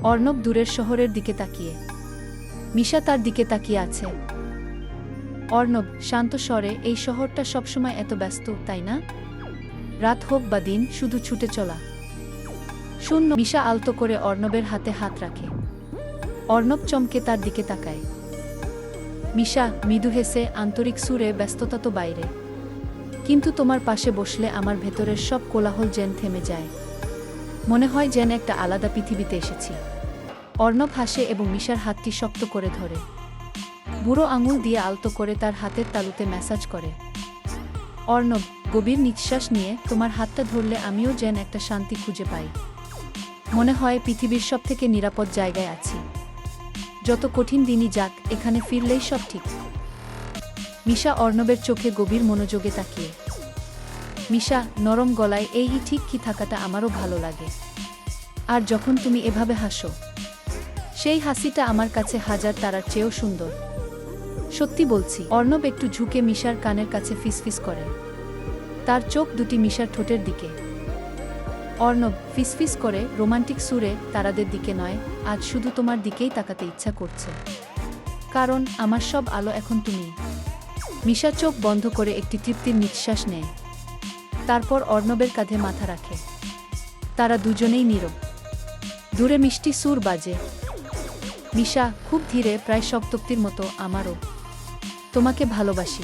অর্ণব দূরের শহরের দিকে তাকিয়ে। মিশা তার দিকে তাকিয়ে আছে। অর্ণব শান্ত স্বরে, এই শহরটা সবসময় এত ব্যস্ত, তাই না? রাত হোক বা দিন, শুধু ছুটে চলা। শূন্য। মিশা আলতো করে অর্ণবের হাতে হাত রাখে। অর্ণব চমকে তার দিকে তাকায়। মিশা মৃদু হেসে, আন্তরিক সুরে, ব্যস্ততা তো বাইরে, কিন্তু তোমার পাশে বসলে আমার ভেতরের সব কোলাহল যেন থেমে যায়। মনে হয় যেন একটা আলাদা পৃথিবীতে এসেছি। অর্ণব হাসে এবং মিশার হাতটি শক্ত করে ধরে। বুড়ো আঙুল দিয়ে আলতো করে তার হাতের তালুতে ম্যাসাজ করে। অর্ণব গভীর নিঃশ্বাস নিয়ে, তোমার হাতটা ধরলে আমিও যেন একটা শান্তি খুঁজে পাই। মনে হয় পৃথিবীর সবথেকে নিরাপদ জায়গায় আছি। যত কঠিন দিনই যাক, এখানে ফিরলেই সব ঠিক। মিশা অর্ণবের চোখে গভীর মনোযোগে তাকিয়ে। মিশা নরম গলায়, এই ঠিক কি থাকাটা আমারও ভালো লাগে। আর যখন তুমি এভাবে হাসো, সেই হাসিটা আমার কাছে হাজার তারার চেয়েও সুন্দর। সত্যি বলছি। অর্ণব একটু ঝুঁকে মিশার কানের কাছে ফিসফিস করে। তার চোখ দুটি মিশার ঠোঁটের দিকে। অর্ণব ফিসফিস করে রোমান্টিক সুরে, তারাদের দিকে নয়, আজ শুধু তোমার দিকেই তাকাতে ইচ্ছা করছে। কারণ আমার সব আলো এখন তুমি। মিশা চোখ বন্ধ করে একটি তৃপ্তির নিঃশ্বাস নেয়। তারপর অর্ণবের কাঁধে মাথা রাখে। তারা দুজনেই নীরব। দূরে মিষ্টি সুর বাজে। মিশা খুব ধীরে, প্রায় শক্তোক্তির মতো, আমারও তোমাকে ভালোবাসি।